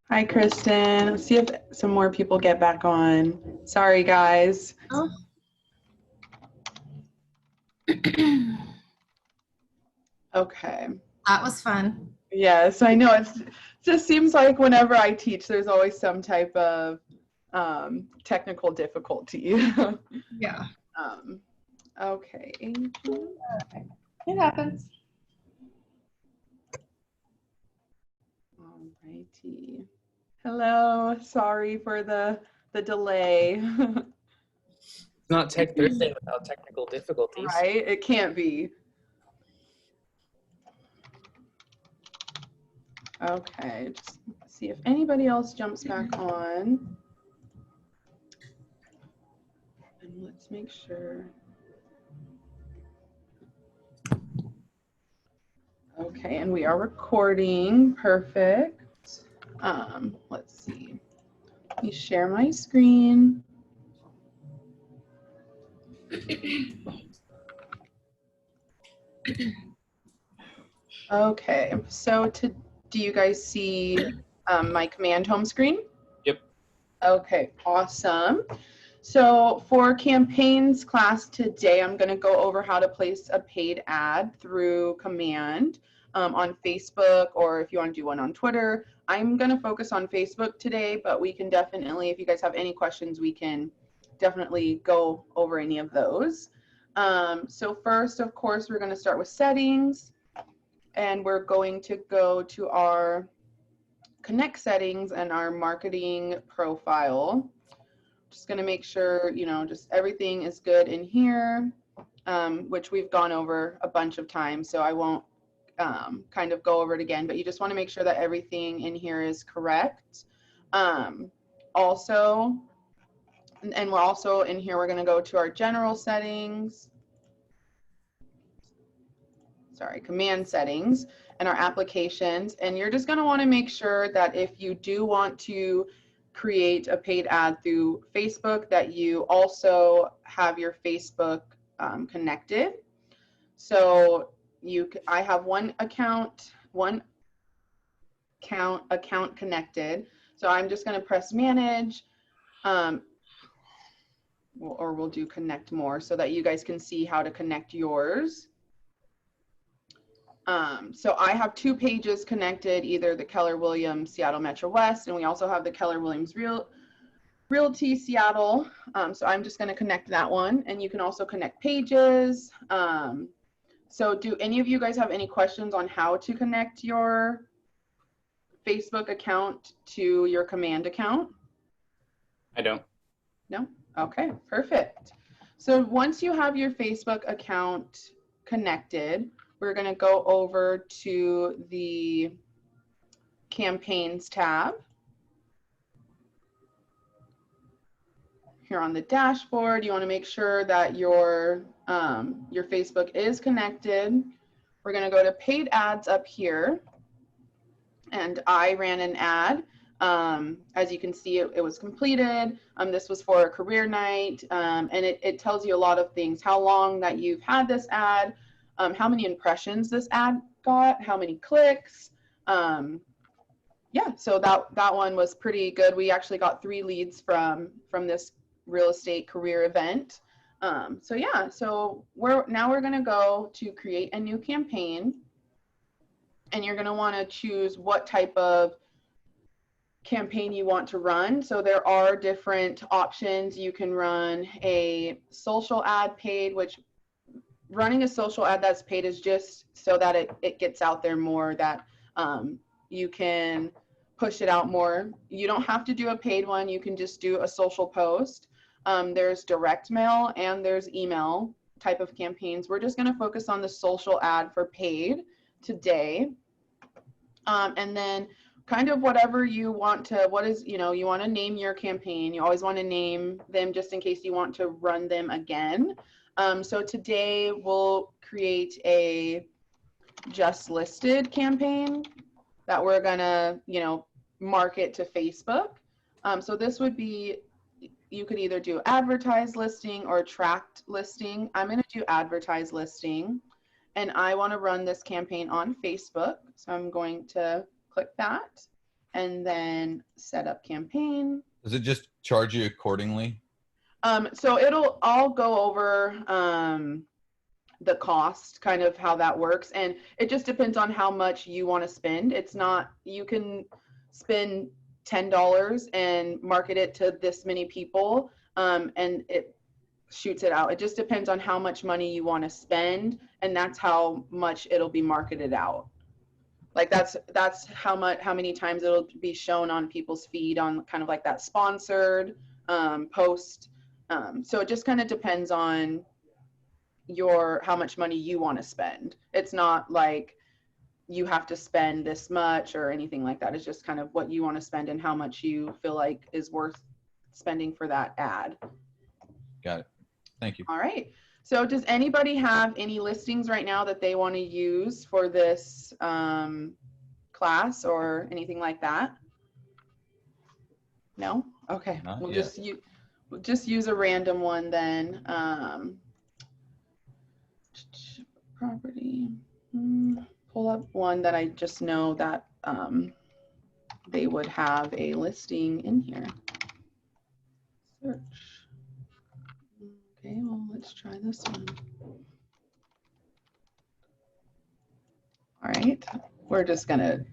Hi, Kristen. Let's see if some more people get back on. Sorry, guys. Oh. Okay. That was fun. Yes, I know. It just seems like whenever I teach, there's always some type of technical difficulty. Yeah. Okay. It happens. Alrighty. Hello. Sorry for the delay. It's not Tech Thursday without technical difficulties. Right? It can't be. Okay, just see if anybody else jumps back on. And let's make sure. Okay, and we are recording. Perfect. Let's see. Let me share my screen. Okay, so do you guys see my command home screen? Yep. Okay, awesome. So for campaigns class today, I'm going to go over how to place a paid ad through command on Facebook, or if you want to do one on Twitter. I'm going to focus on Facebook today, but we can definitely, if you guys have any questions, we can definitely go over any of those. So first, of course, we're going to start with settings, and we're going to go to our Connect settings and our marketing profile. Just going to make sure, you know, just everything is good in here, which we've gone over a bunch of times, so I won't kind of go over it again, but you just want to make sure that everything in here is correct. Also, and we're also in here, we're going to go to our general settings, sorry, command settings, and our applications, and you're just going to want to make sure that if you do want to create a paid ad through Facebook, that you also have your Facebook connected. So I have one account connected. So I'm just going to press manage, or we'll do connect more so that you guys can see how to connect yours. So I have two pages connected, either the Keller Williams Seattle Metro West, and we also have the Keller Williams Realty Seattle. So I'm just going to connect that one, and you can also connect pages. So do any of you guys have any questions on how to connect your Facebook account to your command account? I don't. No? Okay, perfect. So once you have your Facebook account connected, we're going to go over to the campaigns tab here on the dashboard. You want to make sure that your Facebook is connected. We're going to go to paid ads up here, and I ran an ad. As you can see, it was completed. This was for a career night, and it tells you a lot of things: how long that you've had this ad, how many impressions this ad got, how many clicks. Yeah, so that one was pretty good. We actually got 3 leads from this real estate career event. So yeah, so now we're going to go to create a new campaign, and you're going to want to choose what type of campaign you want to run. So there are different options. You can run a social ad paid, which running a social ad that's paid is just so that it gets out there more, that you can push it out more. You don't have to do a paid one. You can just do a social post. There's direct mail and there's email type of campaigns. We're just going to focus on the social ad for paid today. And then kind of whatever you want to, you want to name your campaign. You always want to name them just in case you want to run them again. So today we'll create a just listed campaign that we're gonna, market to Facebook. So this would be, you could either do advertised listing or tracked listing. I'm gonna do advertised listing, and I wanna run this campaign on Facebook. So I'm going to click that and then set up campaign. Does it just charge you accordingly? So I'll go over the cost, kind of how that works. And it just depends on how much you want to spend. It's not, you can spend $10 and market it to this many people, and it shoots it out. It just depends on how much money you want to spend, and that's how much it'll be marketed out. Like that's how many times it'll be shown on people's feed on kind of like that sponsored post. So it just kind of depends on how much money you want to spend. It's not like you have to spend this much or anything like that. It's just kind of what you want to spend and how much you feel like is worth spending for that ad. Got it. Thank you. All right. So does anybody have any listings right now that they want to use for this class or anything like that? No? Okay. Not We'll yet. just use a random one then. Property. Pull up one that I just know that they would have a listing in here. Search. Okay, well, let's try this one. All right, we're just gonna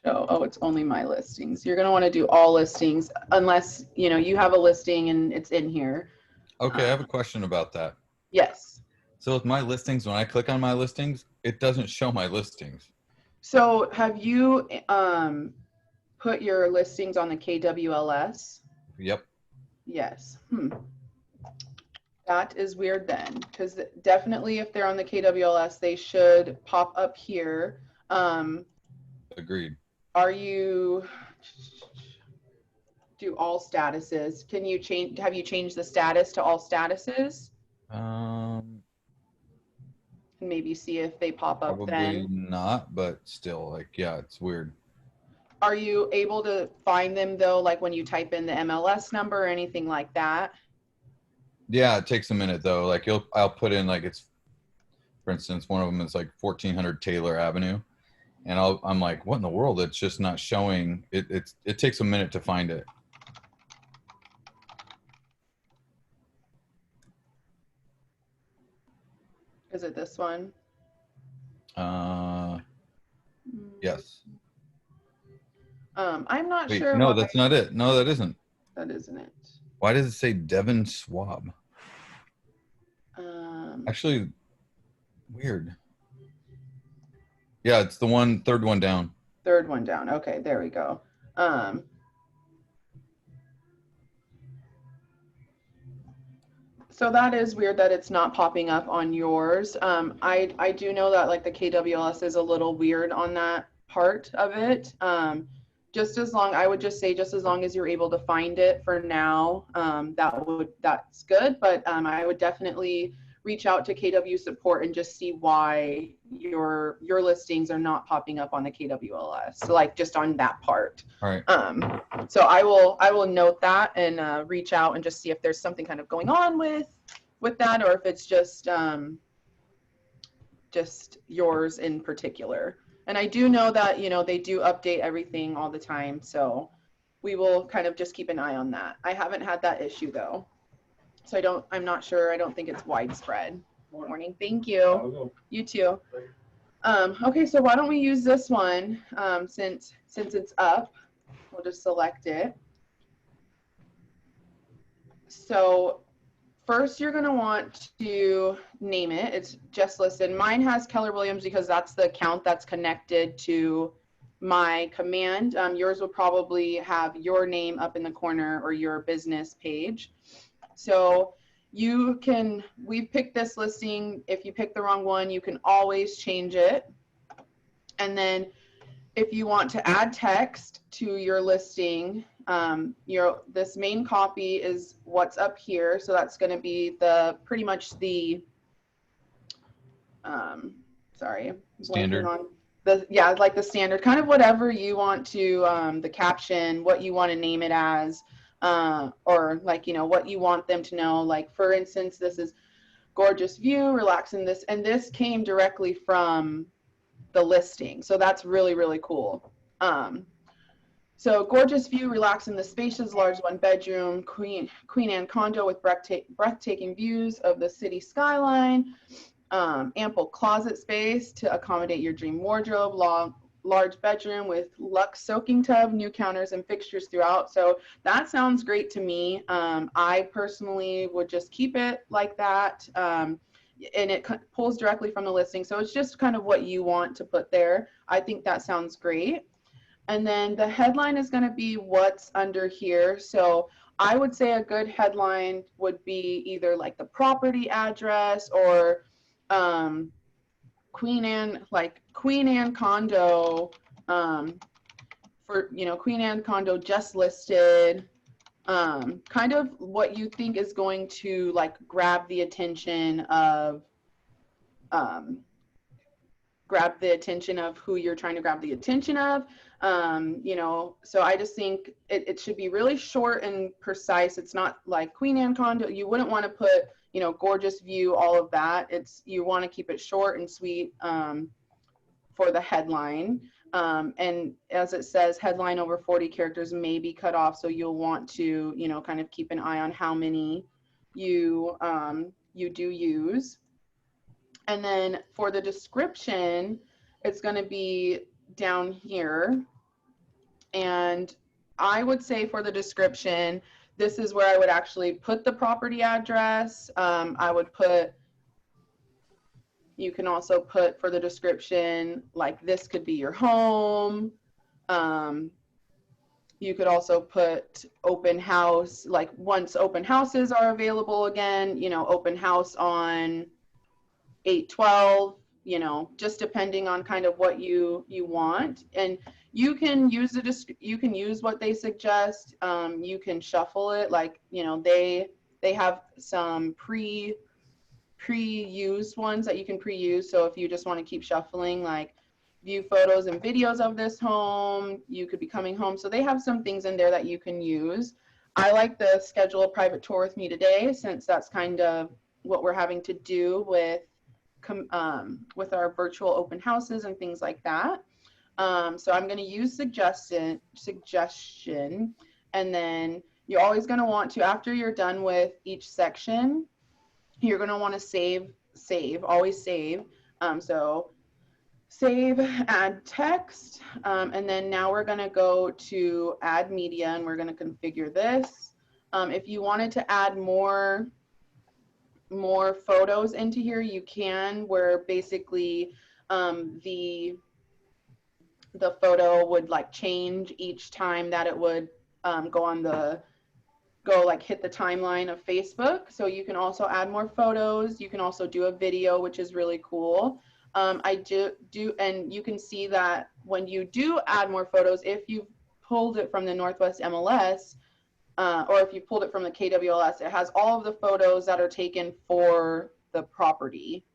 show, oh, it's only my listings. You're gonna wanna do all listings unless, you have a listing and it's in here. Okay, I have a question about that. Yes. So with my listings, when I click on my listings, it doesn't show my listings. So have you put your listings on the KWLS? Yep. Yes. That is weird then, because definitely if they're on the KWLS, they should pop up here. Agreed. Are you do all statuses? Can you have you changed the status to all statuses? And maybe see if they pop up Probably then. not, but still, like, yeah, it's weird. Are you able to find them though, like when you type in the MLS number or anything like that? Yeah, it takes a minute though. Like I'll put in like for instance, one of them is like 1400 Taylor Avenue, and I'm like, what in the world? It's just not showing. It takes a minute to find it. Is it this one? Yes. I'm not Wait, sure. no, that's not it. No, that isn't. That isn't it. Why does it say Devin Schwab? Actually, weird. Yeah, it's the third one down. Third one down. Okay, there we go. So that is weird that it's not popping up on yours. I do know that like the KWLS is a little weird on that part of it. I would just say just as long as you're able to find it for now, that's good. But I would definitely reach out to KW support and just see why your listings are not popping up on the KWLS. So like just on that part. All right. So I will note that and reach out and just see if there's something kind of going on with that, or if it's just yours in particular. And I do know that, they do update everything all the time. So we will kind of just keep an eye on that. I haven't had that issue though. So I'm not sure. I don't think it's widespread. Morning. Thank you. You too. Okay, so why don't we use this one since it's up. We'll just select it. So first you're going to want to name it. It's just listed. Mine has Keller Williams because that's the account that's connected to my command. Yours will probably have your name up in the corner or your business page. So we've picked this listing. If you pick the wrong one, you can always change it. And then if you want to add text to your listing, this main copy is what's up here. So that's going to be pretty much the, Standard. like the standard, kind of whatever you want to, the caption, what you want to name it as, or like, what you want them to know. Like, for instance, this is gorgeous view, relax in this. And this came directly from the listing. So that's really, really cool. So gorgeous view, relax in the spacious large 1-bedroom Queen Anne condo with breathtaking views of the city skyline, ample closet space to accommodate your dream wardrobe, large bedroom with luxe soaking tub, new counters and fixtures throughout. So that sounds great to me. I personally would just keep it like that. And it pulls directly from the listing. So it's just kind of what you want to put there. I think that sounds great. And then the headline is going to be what's under here. So I would say a good headline would be either like the property address or Queen Anne condo, for, you know, Queen Anne condo just listed, kind of what you think is going to like grab the attention of, who you're trying to grab the attention of. You know, so I just think it should be really short and precise. It's not like Queen Anne condo. You wouldn't want to put, you know, gorgeous view, all of that. You want to keep it short and sweet for the headline. And as it says, headline over 40 characters may be cut off. So you'll want to, you know, kind of keep an eye on how many you do use. And then for the description, it's going to be down here. And I would say for the description, this is where I would actually put the property address. I would put, you can also put for the description, like this could be your home. You could also put open house, like once open houses are available again, you know, open house on 8/12, you know, just depending on kind of what you want. And you can use you can use what they suggest. You can shuffle it, like, you know, they have some pre-used ones that you can pre-use. So if you just want to keep shuffling, like view photos and videos of this home, you could be coming home. So they have some things in there that you can use. I like the schedule a private tour with me today, since that's kind of what we're having to do with our virtual open houses and things like that. So I'm going to use suggestion, and then you're always going to want to, after you're done with each section, you're going to want to always save. So save, add text, and then now we're going to go to add media, and we're going to configure this. If you wanted to add more photos into here, you can, where basically the photo would like change each time that it would hit the timeline of Facebook. So you can also add more photos. You can also do a video, which is really cool. I do, and you can see that when you do add more photos, if you've pulled it from the Northwest MLS, or if you pulled it from the KWLS, it has all of the photos that are taken for the property.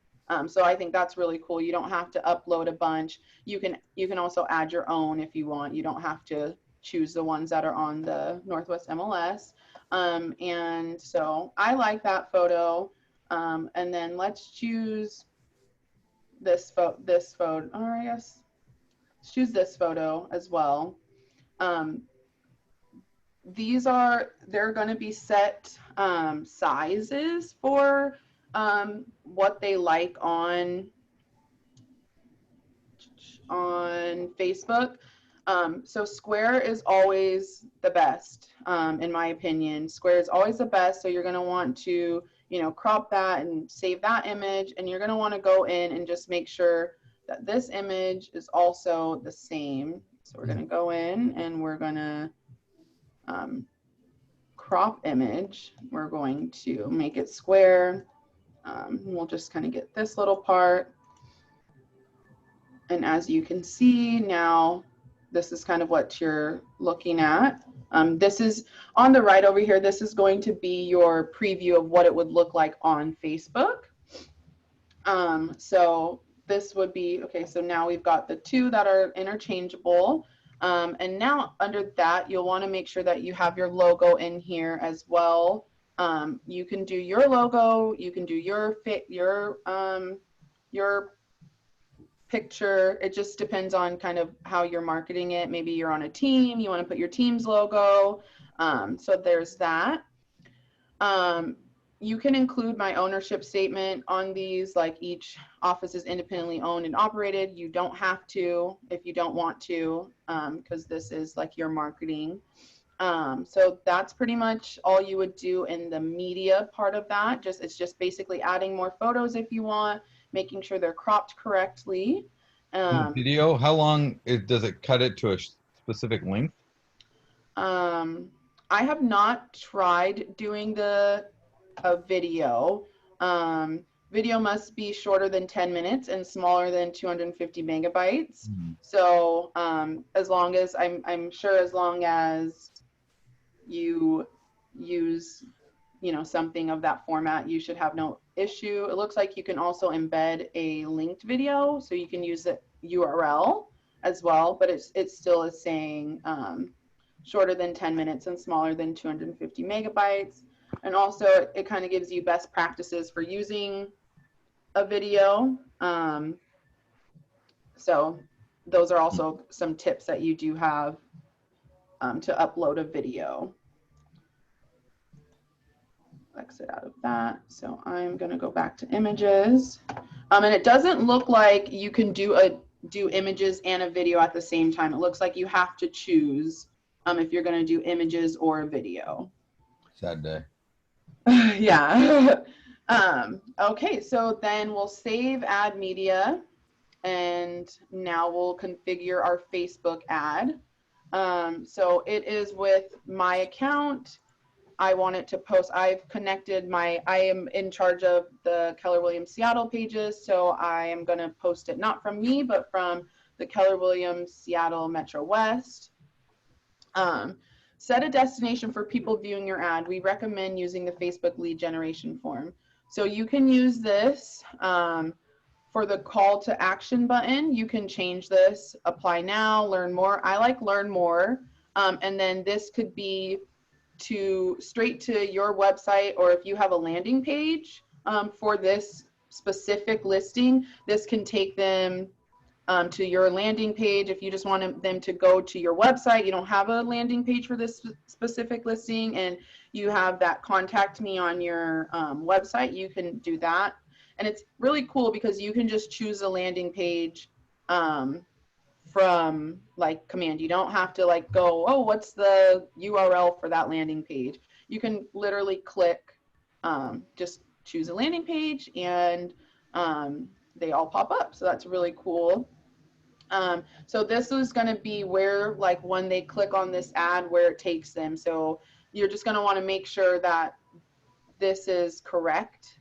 So I think that's really cool. You don't have to upload a bunch. You can also add your own if you want. You don't have to choose the ones that are on the Northwest MLS. And so I like that photo. And then let's choose this photo, or I guess let's choose this photo as well. They're going to be set sizes for what they like on Facebook. So square is always the best, in my opinion. Square is always the best. So you're going to want to, you know, crop that and save that image, and you're going to want to go in and just make sure that this image is also the same. So we're going to go in and we're going to crop image. We're going to make it square. We'll just kind of get this little part. And as you can see now, this is kind of what you're looking at. This is on the right over here. This is going to be your preview of what it would look like on Facebook. So this would be, okay, so now we've got the two that are interchangeable. And now under that, you'll want to make sure that you have your logo in here as well. You can do your logo, you can do your picture. It just depends on kind of how you're marketing it. Maybe you're on a team, you want to put your team's logo. So there's that. You can include my ownership statement on these, like each office is independently owned and operated. You don't have to if you don't want to, because this is like your marketing. So that's pretty much all you would do in the media part of that. It's just basically adding more photos if you want, making sure they're cropped correctly. Video, how long does it cut it to a specific length? I have not tried doing a video. Video must be shorter than 10 minutes and smaller than 250 megabytes. So as long as I'm sure as long as you use, you know, something of that format, you should have no issue. It looks like you can also embed a linked video, so you can use the URL as well, but it still is saying shorter than 10 minutes and smaller than 250 megabytes. And also it kind of gives you best practices for using a video. So those are also some tips that you do have to upload a video. Exit out of that. So I'm going to go back to images. And it doesn't look like you can do images and a video at the same time. It looks like you have to choose if you're going to do images or a video. Sad day. Yeah. Okay, so then we'll save ad media, and now we'll configure our Facebook ad. So it is with my account. I want it to post. I've connected I am in charge of the Keller Williams Seattle pages, so I am going to post it not from me, but from the Keller Williams Seattle Metro West. Set a destination for people viewing your ad. We recommend using the Facebook lead generation form. So you can use this for the call to action button. You can change this, apply now, learn more. I like learn more. And then this could be straight to your website, or if you have a landing page for this specific listing, this can take them to your landing page. If you just want them to go to your website, you don't have a landing page for this specific listing, and you have that contact me on your website, you can do that. And it's really cool because you can just choose a landing page from like command. You don't have to like go, oh, what's the URL for that landing page? You can literally click, just choose a landing page, and they all pop up. So that's really cool. So this is going to be where, like, when they click on this ad, where it takes them. So you're just going to want to make sure that this is correct,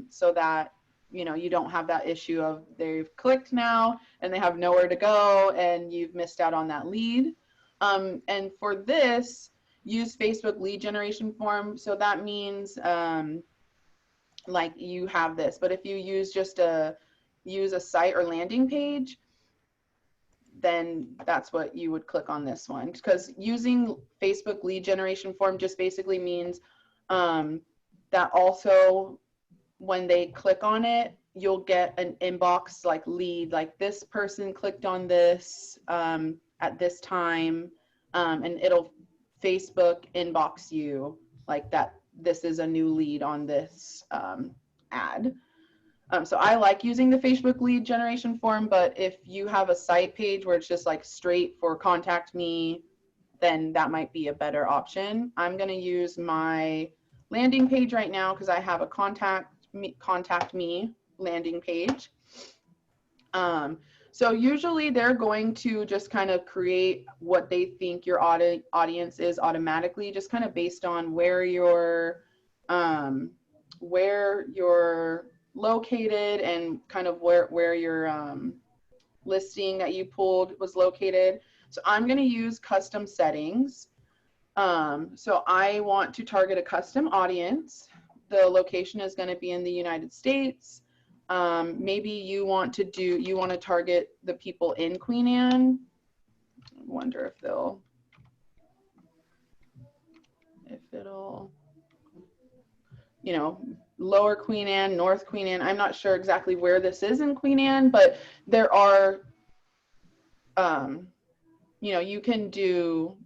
so that, you know, you don't have that issue of they've clicked now and they have nowhere to go and you've missed out on that lead. And for this, use Facebook lead generation form. So that means like you have this, but if you use use a site or landing page, then that's what you would click on this one. Because using Facebook lead generation form just basically means that also when they click on it, you'll get an inbox like lead, like this person clicked on this at this time, and it'll Facebook inbox you like that this is a new lead on this ad. So I like using the Facebook lead generation form, but if you have a site page where it's just like straight for contact me, then that might be a better option. I'm going to use my landing page right now because I have a contact me landing page. So usually they're going to just kind of create what they think your audience is automatically, just kind of based on where you're located and kind of where your listing that you pulled was located. So I'm going to use custom settings. So I want to target a custom audience. The location is going to be in the United States. Maybe you want to target the people in Queen Anne. I wonder if you know, Lower Queen Anne, North Queen Anne. I'm not sure exactly where this is in Queen Anne, but there are, you know, you can do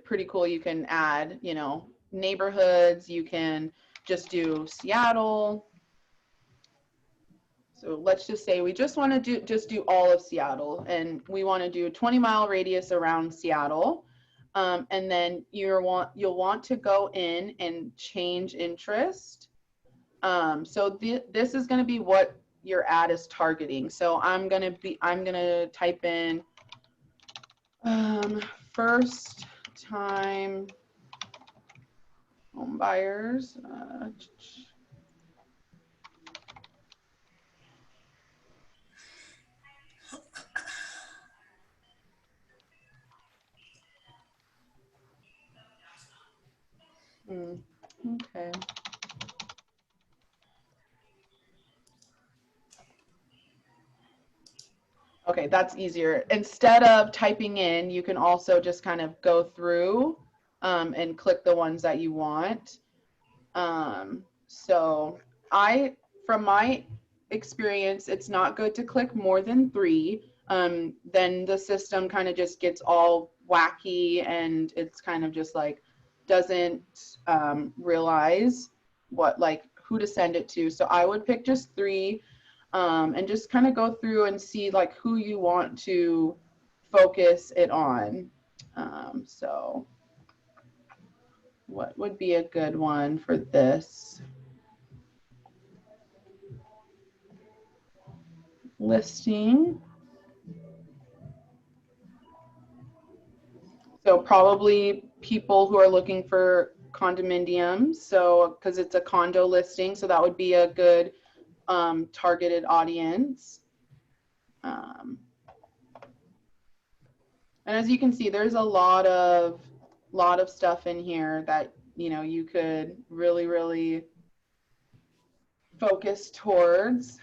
pretty cool. You can add, you know, neighborhoods. You can just do Seattle. So let's just say we just want to do all of Seattle, and we want to do a 20-mile radius around Seattle. And then you'll want to go in and change interest. So this is going to be what your ad is targeting. So I'm going to type in first time home buyers. Okay. Okay, that's easier. Instead of typing in, you can also just kind of go through and click the ones that you want. So from my experience, it's not good to click more than 3. Then the system kind of just gets all wacky, and it's kind of just like doesn't realize who to send it to. So I would pick just 3. And just kind of go through and see like who you want to focus it on. So what would be a good one for this? Listing. So probably people who are looking for condominiums. So because it's a condo listing, so that would be a good targeted audience. And as you can see, there's a lot of stuff in here that, you know, you could really focus towards.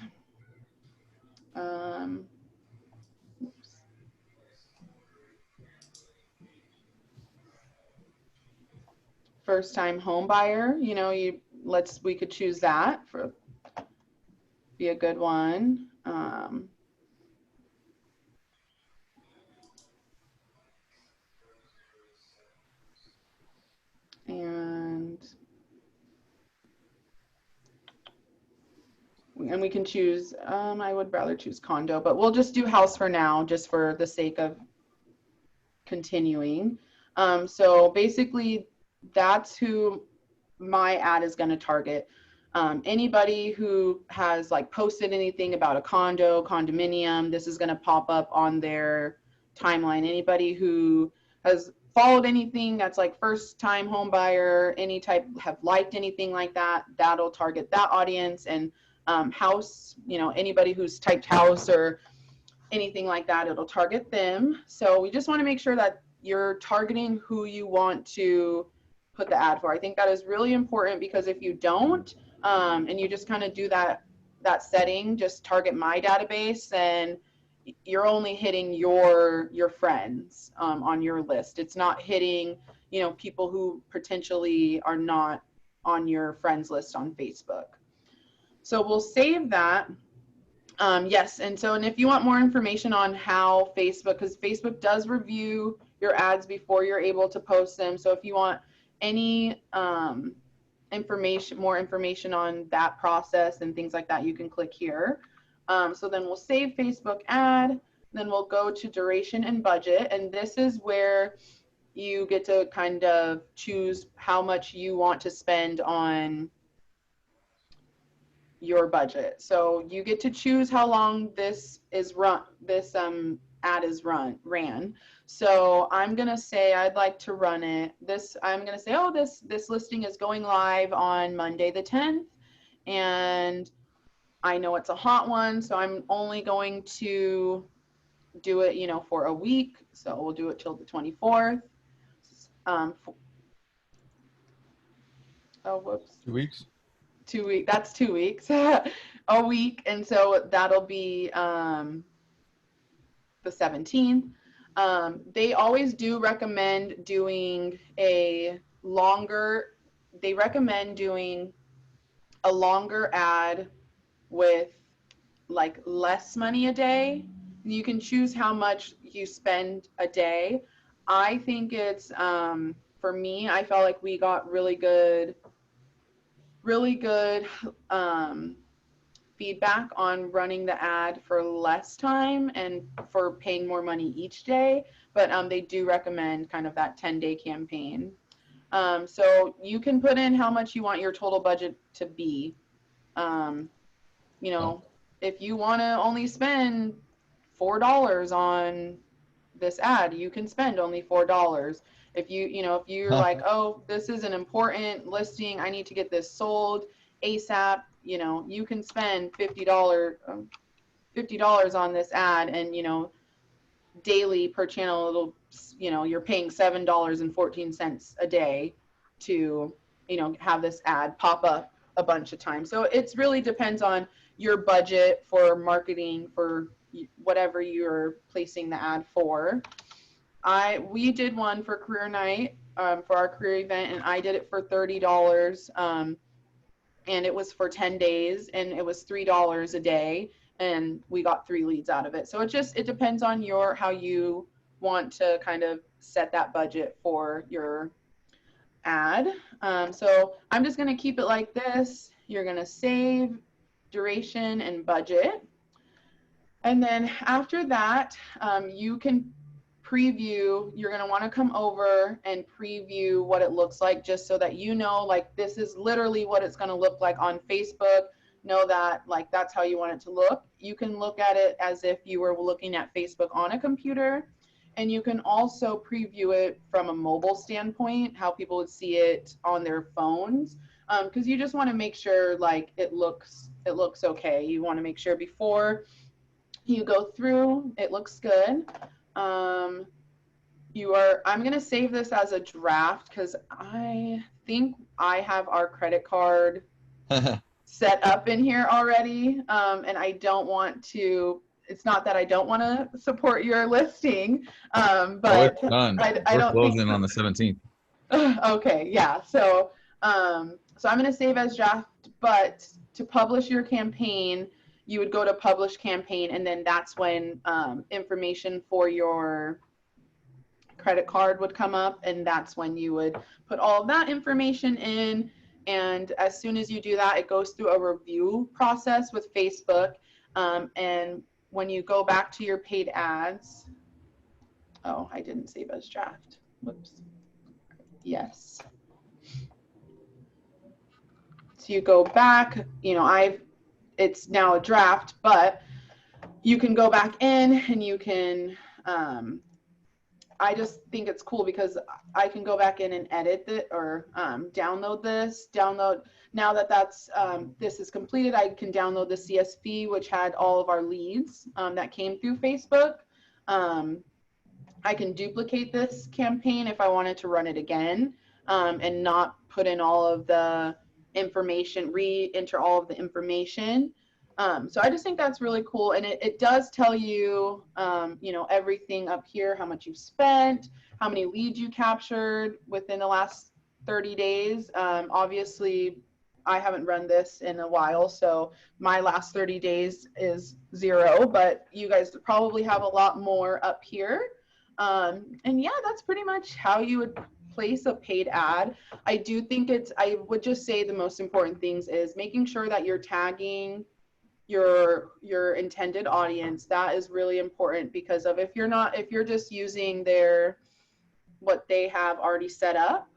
First time home buyer, you know, we could choose that for be a good one. And we can choose, I would rather choose condo, but we'll just do house for now, just for the sake of continuing. So basically that's who my ad is going to target. Anybody who has like posted anything about a condominium, this is going to pop up on their timeline. Anybody who has followed anything that's like first time home buyer, any type, have liked anything like that, that'll target that audience. And house, you know, anybody who's typed house or anything like that, it'll target them. So we just want to make sure that you're targeting who you want to put the ad for. I think that is really important, because if you don't, and you just kind of do that setting, just target my database, and you're only hitting your friends on your list. It's not hitting, you know, people who potentially are not on your friends list on Facebook. So we'll save that. Yes, and if you want more information on how Facebook, because Facebook does review your ads before you're able to post them. So if you want any more information on that process and things like that, you can click here. So then we'll save Facebook ad, then we'll go to duration and budget, and this is where you get to kind of choose how much you want to spend on your budget. So you get to choose how long this ad is ran. So I'm gonna say I'd like to run it. I'm gonna say, oh, this listing is going live on Monday the 10th, and I know it's a hot one, so I'm only going to do it, you know, for a week. So we'll do it till the 24th. Oh, whoops. 2 weeks. 2 weeks. That's 2 weeks. A week, and so that'll be the 17th. They always do recommend doing a longer. They recommend doing a longer ad with like less money a day. You can choose how much you spend a day. I think it's for me, I felt like we got really good um, feedback on running the ad for less time and for paying more money each day. But they do recommend kind of that 10-day campaign. So you can put in how much you want your total budget to be. You know, if you want to only spend $4 on this ad, you can spend only $4. If if you're like, oh, this is an important listing, I need to get this sold ASAP, you can spend $50 on this ad, and daily per channel, it'll, you're paying $7.14 a day to, have this ad pop up a bunch of times. So it's really depends on your budget for marketing for whatever you're placing the ad for. We did one for career night, for our career event, and I did it for $30. And it was for 10 days, and it was $3 a day, and we got 3 leads out of it. So it depends on how you want to kind of set that budget for your ad. So I'm just going to keep it like this. You're going to save, duration, and budget. And then after that, you can preview. You're going to want to come over and preview what it looks like, just so that like, this is literally what it's going to look like on Facebook. Know that, like, that's how you want it to look. You can look at it as if you were looking at Facebook on a computer, and you can also preview it from a mobile standpoint, how people would see it on their phones, because you just want to make sure, like, it looks okay. You want to make sure before you go through, it looks good. I'm going to save this as a draft because I think I have our credit card set up in here already. And I don't want to, it's not that I don't want to support your listing, but it's done. I We're don't closing think on the 17th. Okay, yeah. So I'm going to save as draft, but to publish your campaign, you would go to publish campaign, and then that's when information for your credit card would come up, and that's when you would put all of that information in. And as soon as you do that, it goes through a review process with Facebook. And when you go back to your paid ads, oh, I didn't save as draft. Whoops. Yes. So you go back, it's now a draft, but you can go back in and you can, I just think it's cool because I can go back in and edit it or download this. Now that this is completed, I can download the CSV, which had all of our leads that came through Facebook. I can duplicate this campaign if I wanted to run it again and not put in all of the information, re-enter all of the information. So I just think that's really cool. And it does tell you, everything up here, how much you've spent, how many leads you captured within the last 30 days. Obviously, I haven't run this in a while, so my last 30 days is 0, but you guys probably have a lot more up here. And yeah, that's pretty much how you would place a paid ad. I do think I would just say the most important things is making sure that you're tagging your intended audience. That is really important because if you're just using what they have already set up,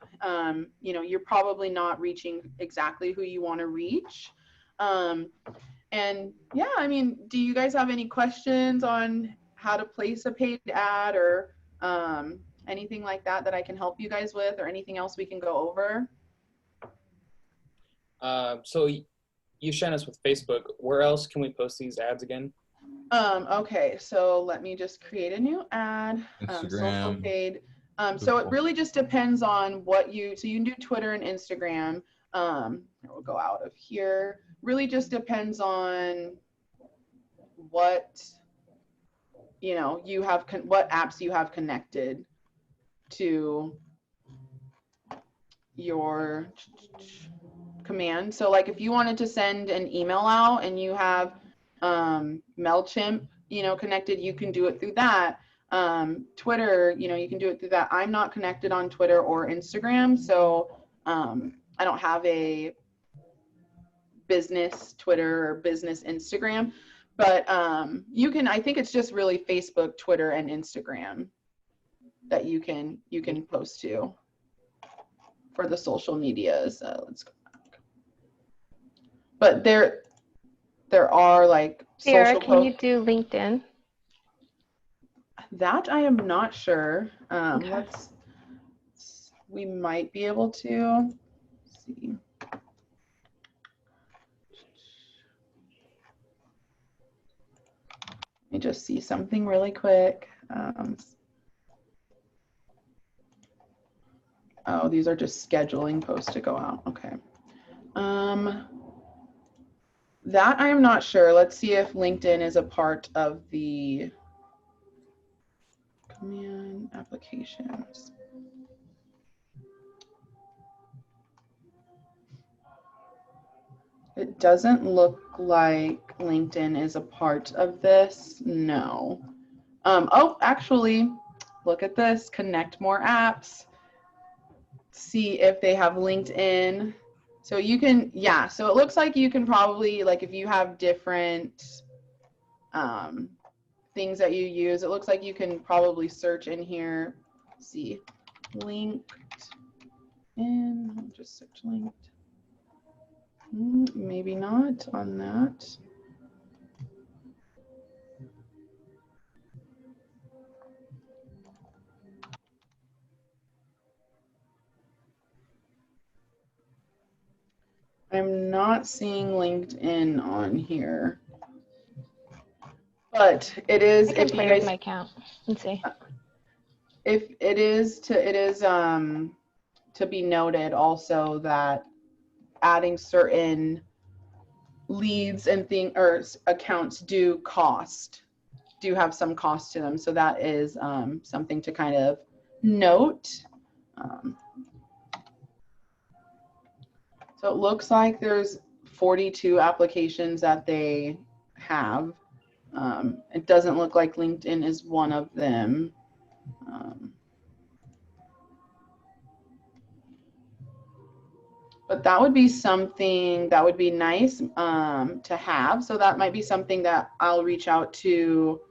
you're probably not reaching exactly who you want to reach. And yeah, I mean, do you guys have any questions on how to place a paid ad or anything like that I can help you guys with, or anything else we can go over? So you shine us with Facebook. Where else can we post these ads again? Okay, so let me just create a new ad. Instagram. Social paid. So it really just depends on so you can do Twitter and Instagram. We'll go out of here. Really just depends on what you have, what apps you have connected to your command. So like if you wanted to send an email out and you have MailChimp, connected, you can do it through that. Twitter, you can do it through that. I'm not connected on Twitter or Instagram, so I don't have a business Twitter or business Instagram, but you can, I think it's just really Facebook, Twitter, and Instagram that you can post to for the social medias. Let's go back. But there are like Sierra, social can you posts. do LinkedIn? That I am not sure. Okay. We might be able to. Let's see. Let me just see something really quick. Oh, these are just scheduling posts to go out. Okay. That I am not sure. Let's see if LinkedIn is a part of the command applications. It doesn't look like LinkedIn is a part of this. No. Oh, actually, look at this. Connect more apps. See if they have LinkedIn. So you can, yeah, so it looks like you can probably, like if you have different things that you use, it looks like you can probably search in here. Let's see, LinkedIn, I'll just search linked. Maybe not on that. I'm not seeing LinkedIn on here, but it is. I can If you play guys, with my account and see. if it is to be noted also that adding certain leads and accounts do have some cost to them. So that is something to kind of note. So it looks like there's 42 applications that they have. It doesn't look like LinkedIn is one of them. But that would be something that would be nice to have. So that might be something that I'll reach out to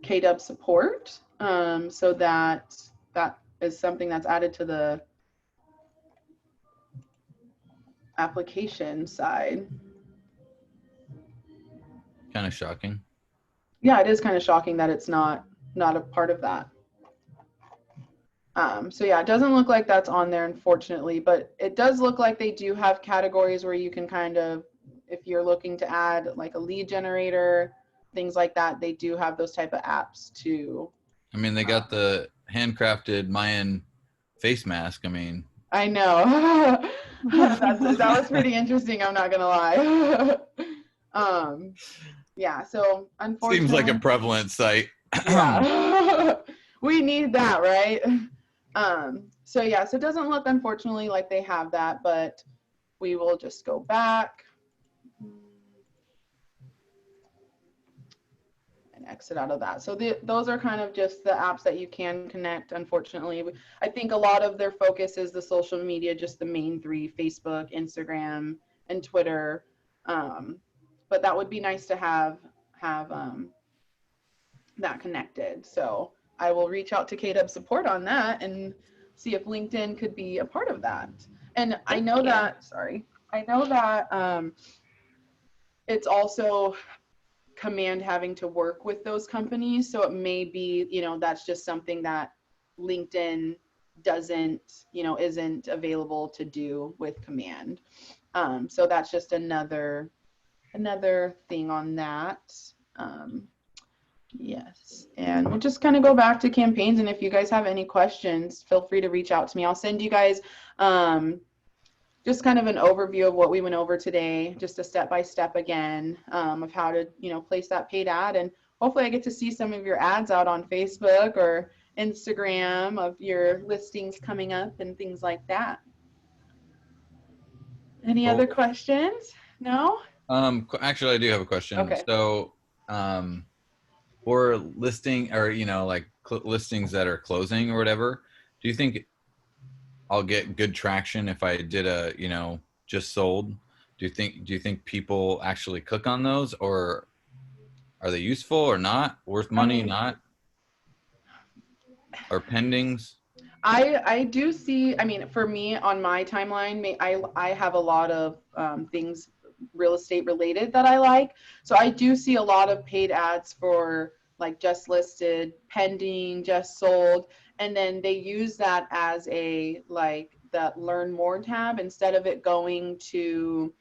KW support so that is something that's added to the application side. Kind of shocking. Yeah, it is kind of shocking that it's not a part of that. So yeah, it doesn't look like that's on there, unfortunately, but it does look like they do have categories where you can kind of, if you're looking to add like a lead generator, things like that, they do have those type of apps too. I mean, they got the handcrafted Mayan face mask. I mean, I know. that was pretty interesting, I'm not gonna lie. Yeah, so unfortunately. seems like a prevalent site. Yeah. We need that, right? So yeah, so it doesn't look, unfortunately, like they have that, but we will just go back and exit out of that. So those are kind of just the apps that you can connect. Unfortunately, I think a lot of their focus is the social media, just the main three: Facebook, Instagram, and Twitter. But that would be nice to have that connected. So I will reach out to KW support on that and see if LinkedIn could be a part of that. And I know that, it's also command having to work with those companies. So it may be, that's just something that LinkedIn doesn't, isn't available to do with command. So that's just another thing on that. Yes, and we'll just kind of go back to campaigns, and if you guys have any questions, feel free to reach out to me. I'll send you guys just kind of an overview of what we went over today, just a step-by-step again of how to, place that paid ad, and hopefully I get to see some of your ads out on Facebook or Instagram of your listings coming up and things like that. Any Cool. other questions? No? Actually, I do have a question. Okay. So, for listing or like listings that are closing or whatever, do you think I'll get good traction if I did a just sold? Do you think people actually click on those, or are they useful or not? Worth money, mean- not? Or pendings? I do see, I mean, for me on my timeline, I have a lot of things real estate related that I like. So I do see a lot of paid ads for like just listed, pending, just sold. And then they use that as a like that learn more tab instead of it going to,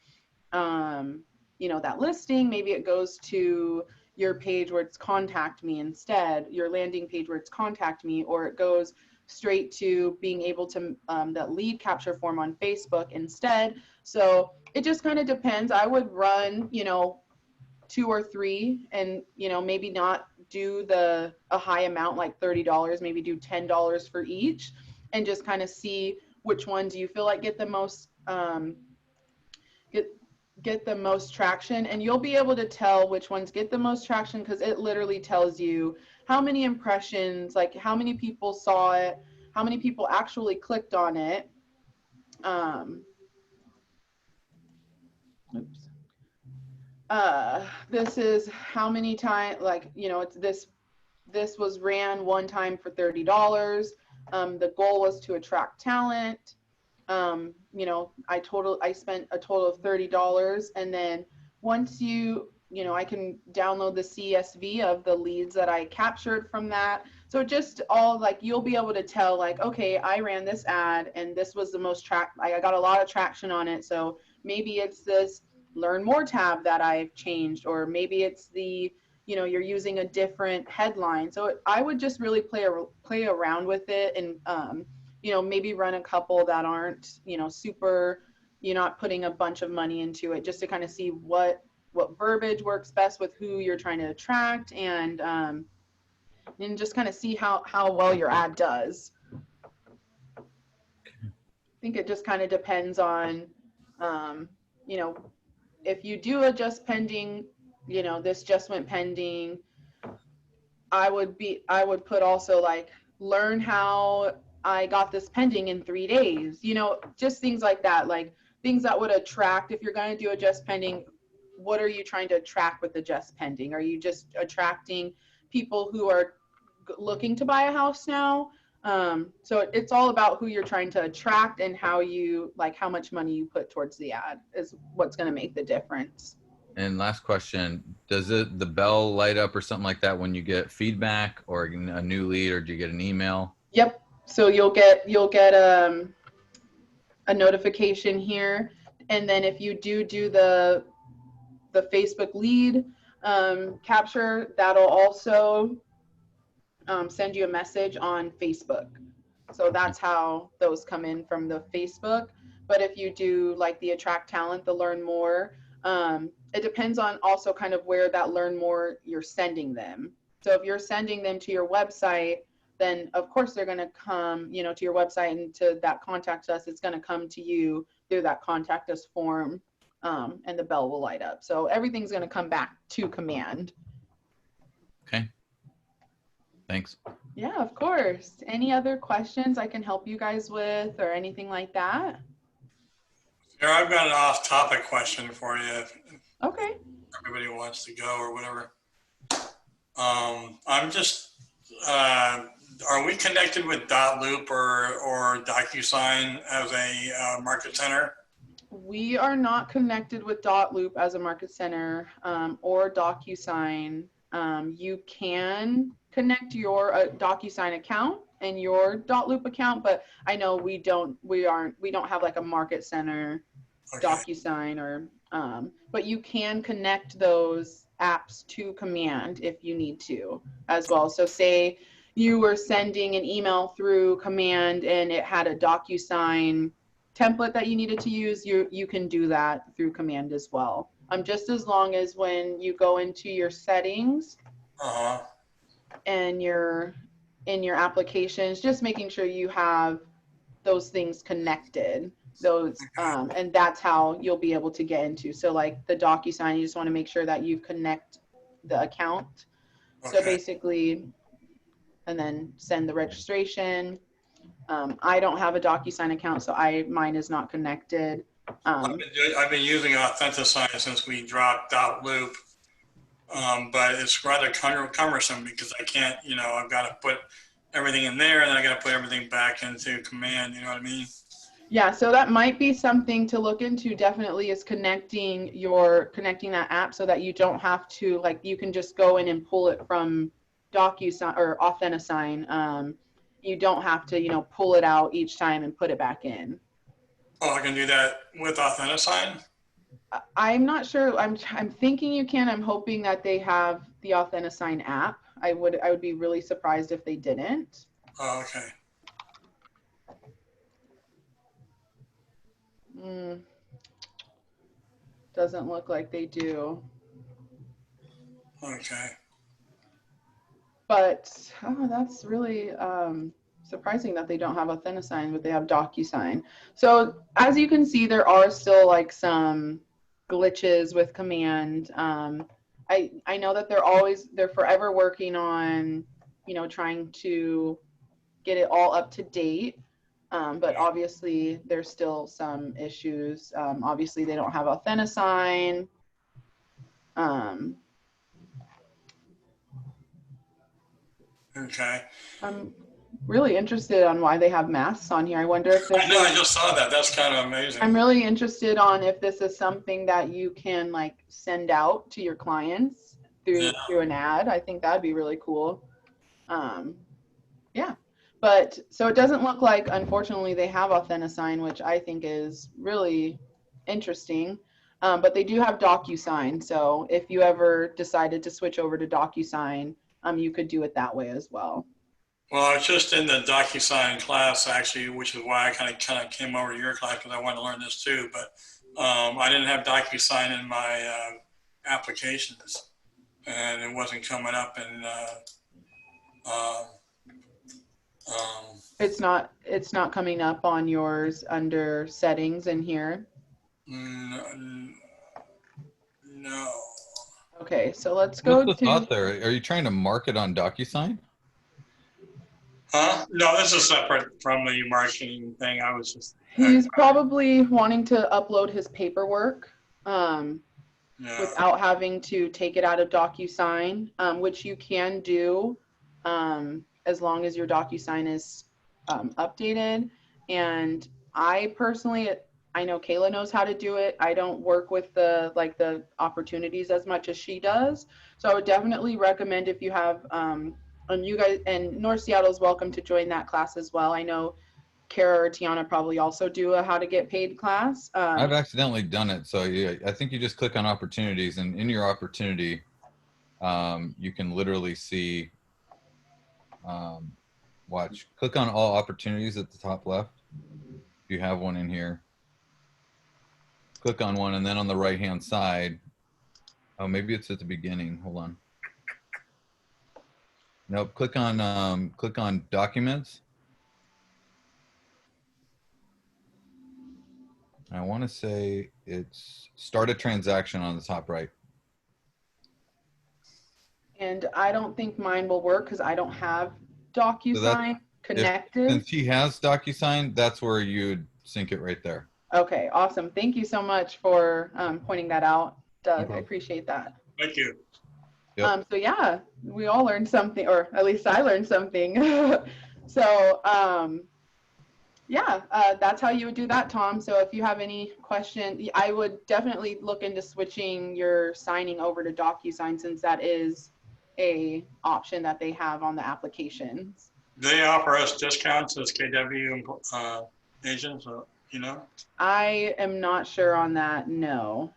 that listing. Maybe it goes to your page where it's contact me instead, your landing page where it's contact me, or it goes straight to being able to that lead capture form on Facebook instead. So it just kind of depends. I would run 2 or 3 and maybe not do a high amount like $30, maybe do $10 for each, and just kind of see which ones you feel like get the most get the most traction. And you'll be able to tell which ones get the most traction because it literally tells you how many impressions, like how many people saw it, how many people actually clicked on it. This is how many times, like, it's this was ran one time for $30. The goal was to attract talent. I spent a total of $30. And then once I can download the CSV of the leads that I captured from that. So just all like, you'll be able to tell like, okay, I ran this ad and this was the most I got a lot of traction on it. So maybe it's this learn more tab that I've changed, or maybe it's the, you're using a different headline. So I would just really play around with it and, maybe run a couple that aren't, super, you're not putting a bunch of money into it, just to kind of see what verbiage works best with who you're trying to attract, and just kind of see how well your ad does. I think it just kind of depends on, if you do a just pending, this just went pending, I would put also like, learn how I got this pending in 3 days, just things like that, like things that would attract. If you're going to do a just pending, what are you trying to attract with the just pending? Are you just attracting people who are looking to buy a house now? So it's all about who you're trying to attract and how much money you put towards the ad is what's going to make the difference. And last question, does the bell light up or something like that when you get feedback or a new lead, or do you get an email? Yep. So you'll get a notification here, and then if you do the Facebook lead capture, that'll also send you a message on Facebook. So that's how those come in from the Facebook. But if you do like the attract talent, the learn more, it depends on also kind of where that learn more you're sending them. So if you're sending them to your website, then of course they're going to come, to your website, and to that contact us, it's going to come to you through that contact us form, and the bell will light up. So everything's going to come back to Command. Okay. Thanks. Yeah, of course. Any other questions I can help you guys with or anything like that? Sarah, I've got an off-topic question for you. If Okay. everybody wants to go or whatever. I'm just, are we connected with Dotloop or DocuSign as a market center? We are not connected with Dotloop as a market center, or DocuSign. You can connect your DocuSign account and your Dotloop account, but I know we don't have like a market center Okay. DocuSign, or but you can connect those apps to Command if you need to as well. So say you were sending an email through Command and it had a DocuSign template that you needed to use, you can do that through Command as well. Just as long as when you go into your settings and in your applications, just making sure you have those things connected. those, and that's how you'll be able to get into. So like the DocuSign, you just want to make sure that you connect the account. So Okay. basically, and then send the registration. I don't have a DocuSign account, so mine is not connected. I've been using Authentisign since we dropped Loop, but it's rather cumbersome because I can't, I've got to put everything in there and then I got to put everything back into Command. You know what I mean? Yeah, so that might be something to look into. Definitely is connecting that app so that you don't have to, like, you can just go in and pull it from DocuSign or Authentisign. You don't have to, pull it out each time and put it back in. Oh, I can do that with Authentisign? I'm not sure. I'm thinking you can. I'm hoping that they have the Authentisign app. I would be really surprised if they didn't. Oh, okay. Doesn't look like they do. Okay. But that's really surprising that they don't have Authentisign, but they have DocuSign. So as you can see, there are still like some glitches with Command. I know that they're forever working on, trying to get it all up to date. But obviously there's still some issues. Obviously they don't have Authentisign. Okay. I'm really interested on why they have masks on here. I wonder if I know, I just saw that. That's kind of amazing. I'm really interested on if this is something that you can like send out to your clients through an ad. I think that'd be really cool. Yeah. But so it doesn't look like, unfortunately, they have Authentisign, which I think is really interesting. But they do have DocuSign. So if you ever decided to switch over to DocuSign, you could do it that way as well. Well, I was just in the DocuSign class actually, which is why I kind of came over to your class because I wanted to learn this too. But I didn't have DocuSign in my applications, and it wasn't coming up. And it's not coming up on yours under settings in here. No. Okay, so let's go What's the to. thought there? Are you trying to market on DocuSign? Huh? No, this is separate from the marketing thing. I was just. He's probably wanting to upload his paperwork without having to take it out of DocuSign, which you can do as long as your DocuSign is updated. And I personally, I know Kayla knows how to do it. I don't work with the opportunities as much as she does. So I would definitely recommend if you have, and you guys, and North Seattle is welcome to join that class as well. I know Kara or Tiana probably also do a how to get paid class. I've accidentally done it. So yeah, I think you just click on opportunities, and in your opportunity, you can literally see, click on all opportunities at the top left. If you have one in here, click on one, and then on the right-hand side, oh, maybe it's at the beginning. Hold on. Nope, click on documents. I want to say it's start a transaction on the top right. And I don't think mine will work because I don't have DocuSign connected. Since he has DocuSign, that's where you'd sync it right there. Okay, awesome. Thank you so much for pointing that out, Doug. No I appreciate that. Thank you. Yep. So yeah, we all learned something, or at least I learned something. So yeah, that's how you would do that, Tom. So if you have any question, I would definitely look into switching your signing over to DocuSign, since that is a option that they have on the applications. They offer us discounts as KW agents, I am not sure on that, no.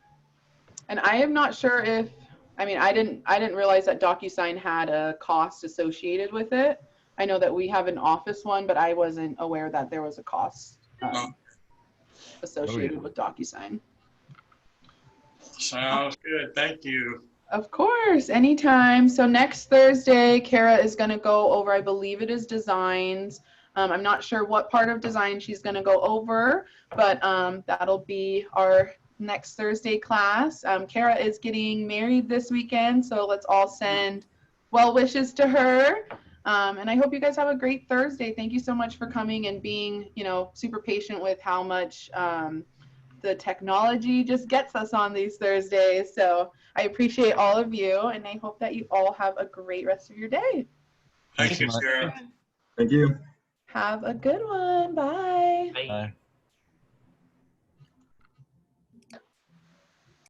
And I am not sure if, I didn't realize that DocuSign had a cost associated with it. I know that we have an office one, but I wasn't aware that there was a cost associated with DocuSign. Sounds good. Thank you. Of course, anytime. So next Thursday, Kara is going to go over, I believe it is designs. I'm not sure what part of design she's going to go over, but that'll be our next Thursday class. Kara is getting married this weekend, so let's all send well wishes to her. And I hope you guys have a great Thursday. Thank you so much for coming and being, super patient with how much the technology just gets us on these Thursdays. So I appreciate all of you, and I hope that you all have a great rest of your day. Thank you, so much. Sarah. Thank you. Have a good one. Bye. Bye. Bye.